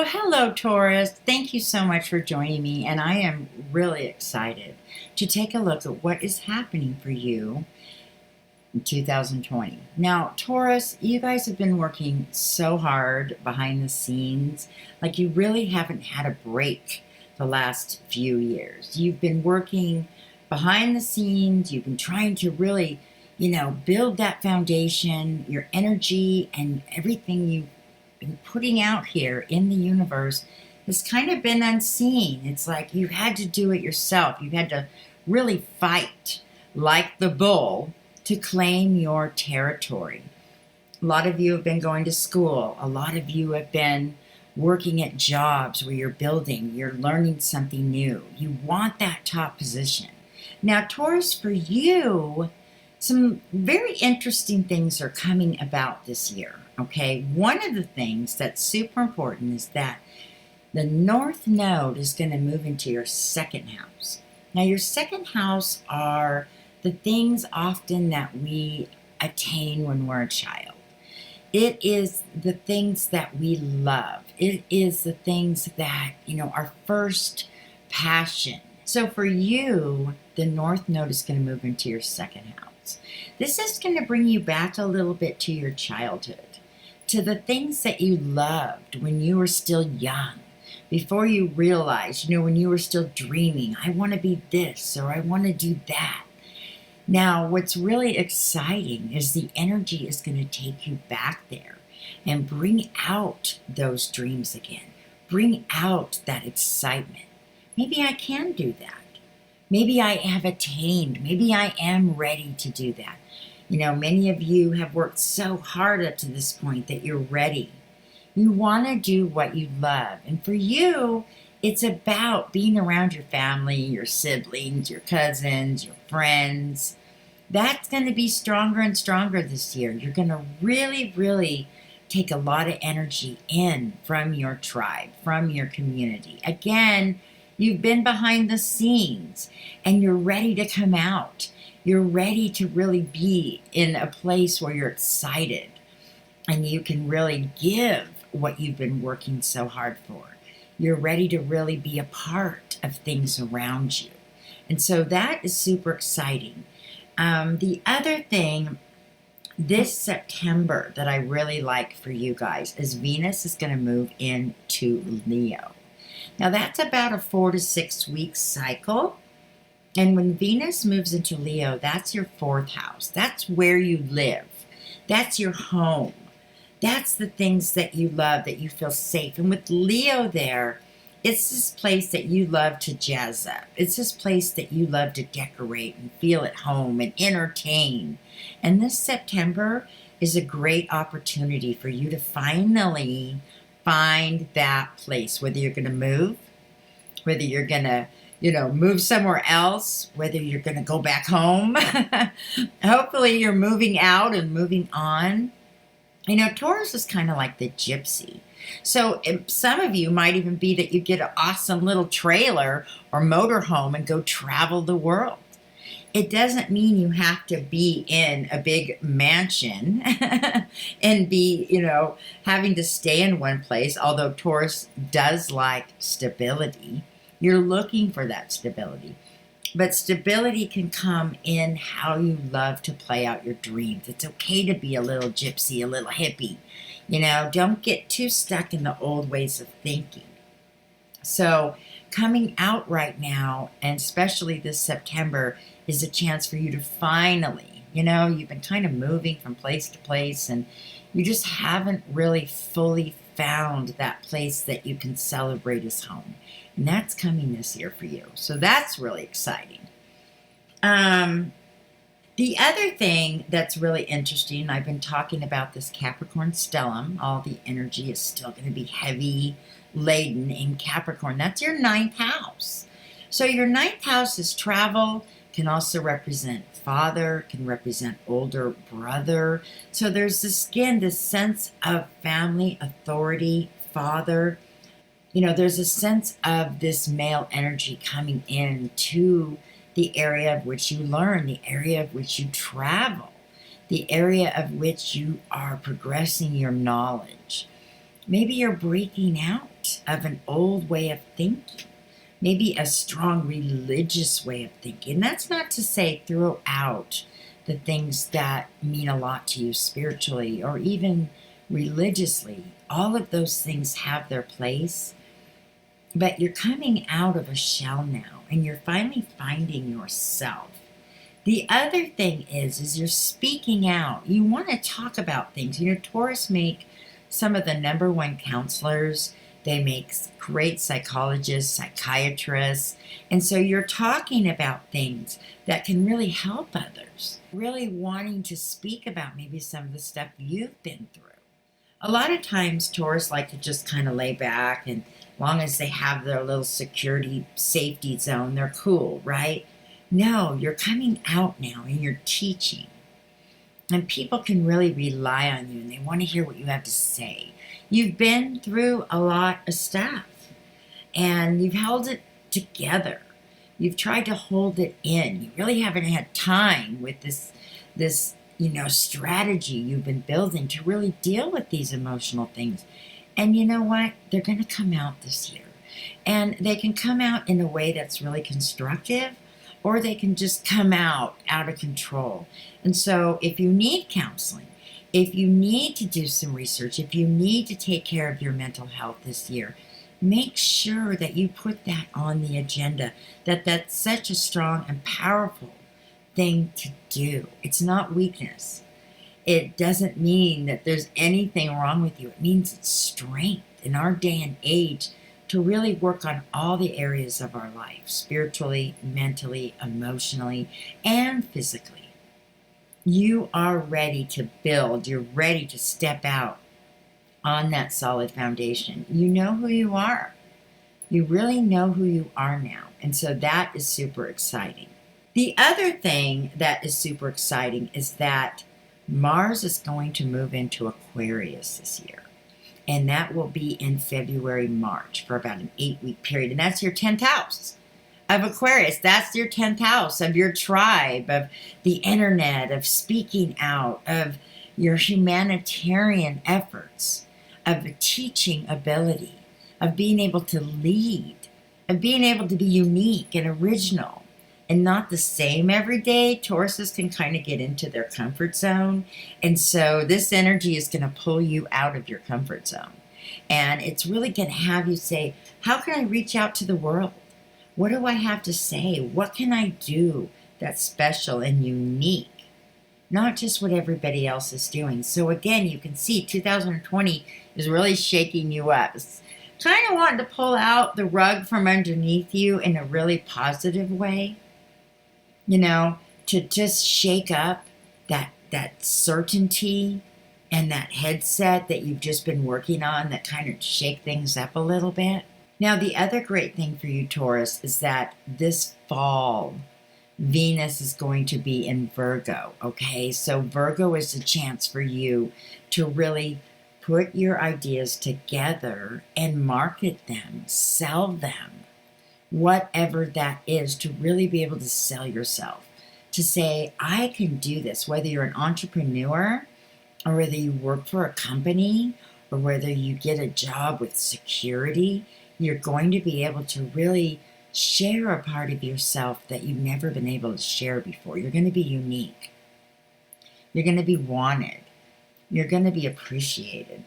hello, Taurus. Thank you so much for joining me, and I am really excited to take a look at what is happening for you in 2020. Now, Taurus, you guys have been working so hard behind the scenes, like you really haven't had a break the last few years. You've been working behind the scenes, you've been trying to really, build that foundation, your energy, and everything you've been putting out here in the universe has kind of been unseen. It's like you had to do it yourself. You had to really fight like the bull to claim your territory. A lot of you have been going to school. A lot of you have been working at jobs where you're building, you're learning something new. You want that top position. Now, Taurus, for you, some very interesting things are coming about this year. Okay, one of the things that's super important is that the North Node is going to move into your second house. Now, your second house are the things often that we attain when we're a child. It is the things that we love. It is the things that, our first passion. So for you, the North Node is going to move into your second house. This is going to bring you back a little bit to your childhood, to the things that you loved when you were still young, before you realized, when you were still dreaming, I want to be this or I want to do that. Now, what's really exciting is the energy is going to take you back there and bring out those dreams again. Bring out that excitement. Maybe I can do that. Maybe I have attained. Maybe I am ready to do that. Many of you have worked so hard up to this point that you're ready. You want to do what you love. And for you, it's about being around your family, your siblings, your cousins, your friends. That's going to be stronger and stronger this year. You're going to really, really take a lot of energy in from your tribe, from your community. Again, you've been behind the scenes and you're ready to come out. You're ready to really be in a place where you're excited and you can really give what you've been working so hard for. You're ready to really be a part of things around you. And so that is super exciting. The other thing this September that I really like for you guys is Venus is going to move into Leo. Now that's about a 4 to 6 week cycle. And when Venus moves into Leo, that's your fourth house. That's where you live. That's your home. That's the things that you love, that you feel safe. And with Leo there, it's this place that you love to jazz up. It's this place that you love to decorate and feel at home and entertain. And this September is a great opportunity for you to finally find that place, whether you're going to move, whether you're going to move somewhere else, whether you're going to go back home. Hopefully you're moving out and moving on. Taurus is kind of like the gypsy. So some of you might even be that you get an awesome little trailer or motorhome and go travel the world. It doesn't mean you have to be in a big mansion and be, having to stay in one place, although Taurus does like stability. You're looking for that stability. But stability can come in how you love to play out your dreams. It's okay to be a little gypsy, a little hippie. Don't get too stuck in the old ways of thinking. So coming out right now, and especially this September, is a chance for you to finally, you've been kind of moving from place to place and you just haven't really fully found that place that you can celebrate as home. And that's coming this year for you. So that's really exciting. The other thing that's really interesting, I've been talking about this Capricorn stellium. All the energy is still going to be heavy laden in Capricorn. That's your ninth house. So your ninth house is travel, can also represent father, can represent older brother. So there's this sense of family, authority, father. There's a sense of this male energy coming in to the area of which you learn, the area of which you travel, the area of which you are progressing your knowledge. Maybe you're breaking out of an old way of thinking, maybe a strong religious way of thinking. That's not to say throw out the things that mean a lot to you spiritually or even religiously. All of those things have their place, but you're coming out of a shell now and you're finally finding yourself. The other thing is you're speaking out. You want to talk about things. Taurus make some of the number one counselors. They make great psychologists, psychiatrists. And so you're talking about things that can really help others. Really wanting to speak about maybe some of the stuff you've been through. A lot of times Taurus like to just kind of lay back, and as long as they have their little security safety zone, they're cool, right? No, you're coming out now and you're teaching. And people can really rely on you and they want to hear what you have to say. You've been through a lot of stuff and you've held it together. You've tried to hold it in. You really haven't had time with this strategy you've been building to really deal with these emotional things. And you know what? They're going to come out this year. And they can come out in a way that's really constructive, or they can just come out of control. And so if you need counseling, if you need to do some research, if you need to take care of your mental health this year, make sure that you put that on the agenda, that's such a strong and powerful thing to do. It's not weakness. It doesn't mean that there's anything wrong with you. It means it's strength in our day and age to really work on all the areas of our life, spiritually, mentally, emotionally, and physically. You are ready to build. You're ready to step out on that solid foundation. You know who you are. You really know who you are now. And so that is super exciting. The other thing that is super exciting is that Mars is going to move into Aquarius this year. And that will be in February, March for about an 8-week period. And that's your 10th house of Aquarius. That's your 10th house of your tribe, of the internet, of speaking out, of your humanitarian efforts, of a teaching ability, of being able to lead, of being able to be unique and original and not the same every day. Tauruses can kind of get into their comfort zone. And so this energy is going to pull you out of your comfort zone. And it's really going to have you say, how can I reach out to the world? What do I have to say? What can I do that's special and unique? Not just what everybody else is doing. So again, you can see 2020 is really shaking you up. It's kind of wanting to pull out the rug from underneath you in a really positive way. To just shake up that certainty and that headset that you've just been working on, that kind of shake things up a little bit. Now, the other great thing for you, Taurus, is that this fall, Venus is going to be in Virgo, okay? So Virgo is a chance for you to really put your ideas together and market them, sell them. Whatever that is, to really be able to sell yourself, to say, I can do this, whether you're an entrepreneur or whether you work for a company or whether you get a job with security, you're going to be able to really share a part of yourself that you've never been able to share before. You're going to be unique. You're going to be wanted. You're going to be appreciated.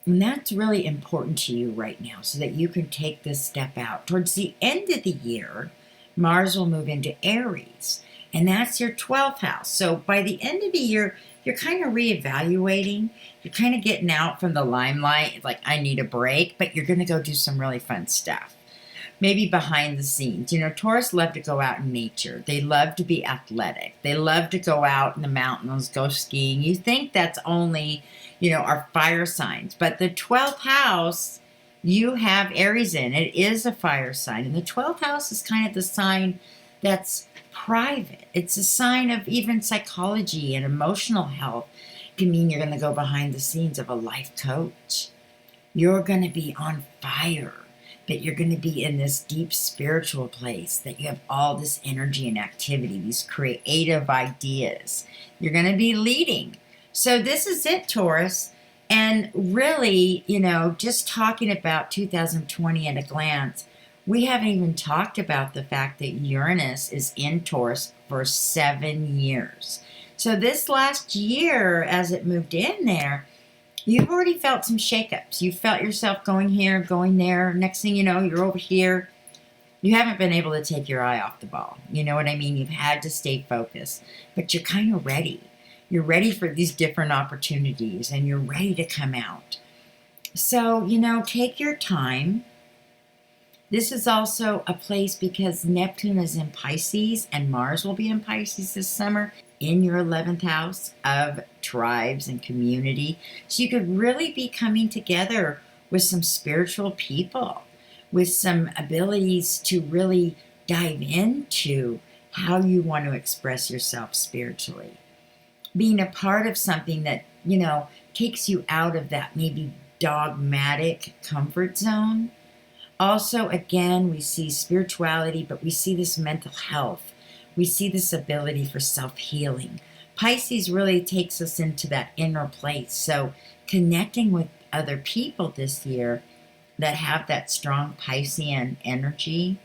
And that's really important to you right now so that you can take this step out. Towards the end of the year, Mars will move into Aries, and that's your 12th house. So by the end of the year, you're kind of reevaluating. You're kind of getting out from the limelight. It's like, I need a break, but you're going to go do some really fun stuff. Maybe behind the scenes. Taurus love to go out in nature. They love to be athletic. They love to go out in the mountains, go skiing. You think that's only our fire signs. But the 12th house, you have Aries in. It is a fire sign. And the 12th house is kind of the sign that's private. It's a sign of even psychology and emotional health. It can mean you're going to go behind the scenes of a life coach. You're going to be on fire. But you're going to be in this deep spiritual place that you have all this energy and activity, these creative ideas. You're going to be leading. So this is it, Taurus. And really, just talking about 2020 at a glance, we haven't even talked about the fact that Uranus is in Taurus for 7 years. So this last year, as it moved in there, you've already felt some shakeups. You felt yourself going here, going there. Next thing you know, you're over here. You haven't been able to take your eye off the ball. You know what I mean? You've had to stay focused, but you're kind of ready. You're ready for these different opportunities and you're ready to come out. So, take your time. This is also a place because Neptune is in Pisces and Mars will be in Pisces this summer in your 11th house of tribes and community. So you could really be coming together with some spiritual people, with some abilities to really dive into how you want to express yourself spiritually. Being a part of something that, takes you out of that maybe dogmatic comfort zone. Also, again, we see spirituality, but we see this mental health. We see this ability for self-healing. Pisces really takes us into that inner place. So connecting with other people this year that have that strong Piscean energy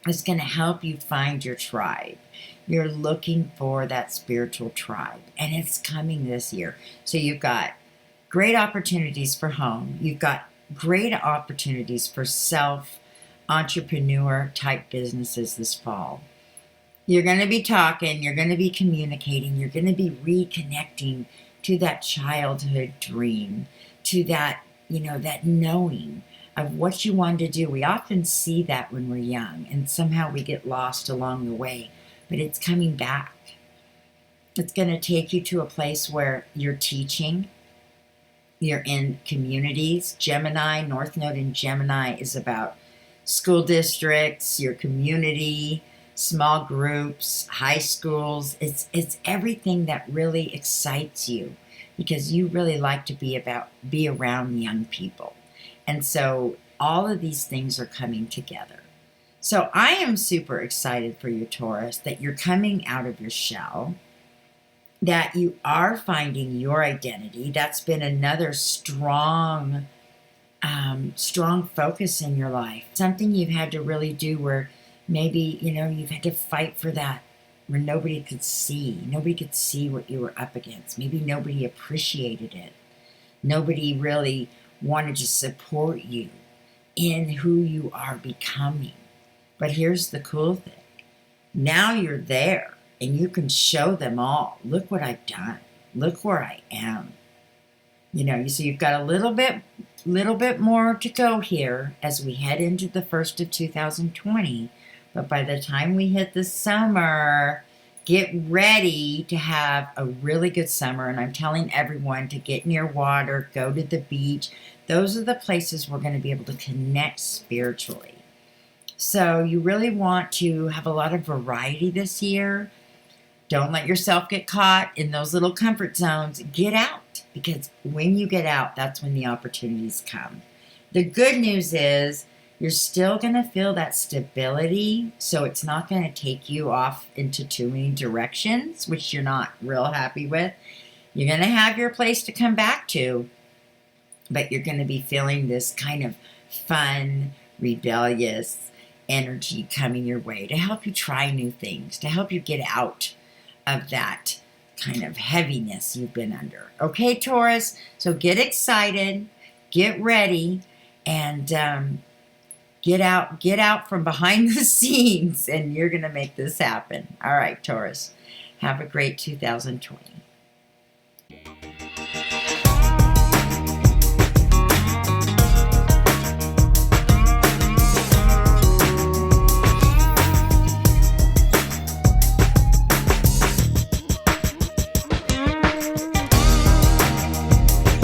is going to help you find your tribe. You're looking for that spiritual tribe, and it's coming this year. So you've got great opportunities for home. You've got great opportunities for self-entrepreneur type businesses this fall. You're going to be talking, you're going to be communicating, you're going to be reconnecting to that childhood dream, to that, that knowing of what you wanted to do. We often see that when we're young, and somehow we get lost along the way. But it's coming back. It's going to take you to a place where you're teaching, you're in communities. Gemini, North Node in Gemini is about school districts, your community, small groups, high schools. It's everything that really excites you because you really like to be around young people. And so all of these things are coming together. So I am super excited for you, Taurus, that you're coming out of your shell, that you are finding your identity. That's been another strong focus in your life. Something you've had to really do where maybe, you've had to fight for that, where nobody could see. Nobody could see what you were up against. Maybe nobody appreciated it. Nobody really wanted to support you in who you are becoming. But here's the cool thing. Now you're there and you can show them all. Look what I've done. Look where I am. So you've got a little bit more to go here as we head into the first of 2020. But by the time we hit the summer, get ready to have a really good summer. And I'm telling everyone to get near water, go to the beach. Those are the places we're going to be able to connect spiritually. So you really want to have a lot of variety this year. Don't let yourself get caught in those little comfort zones. Get out, because when you get out, that's when the opportunities come. The good news is you're still going to feel that stability, so it's not going to take you off into too many directions, which you're not real happy with. You're going to have your place to come back to, but you're going to be feeling this kind of fun, rebellious energy coming your way to help you try new things, to help you get out of that kind of heaviness you've been under. Okay, Taurus? So get excited, get ready, and get out from behind the scenes, and you're going to make this happen. All right, Taurus. Have a great 2020.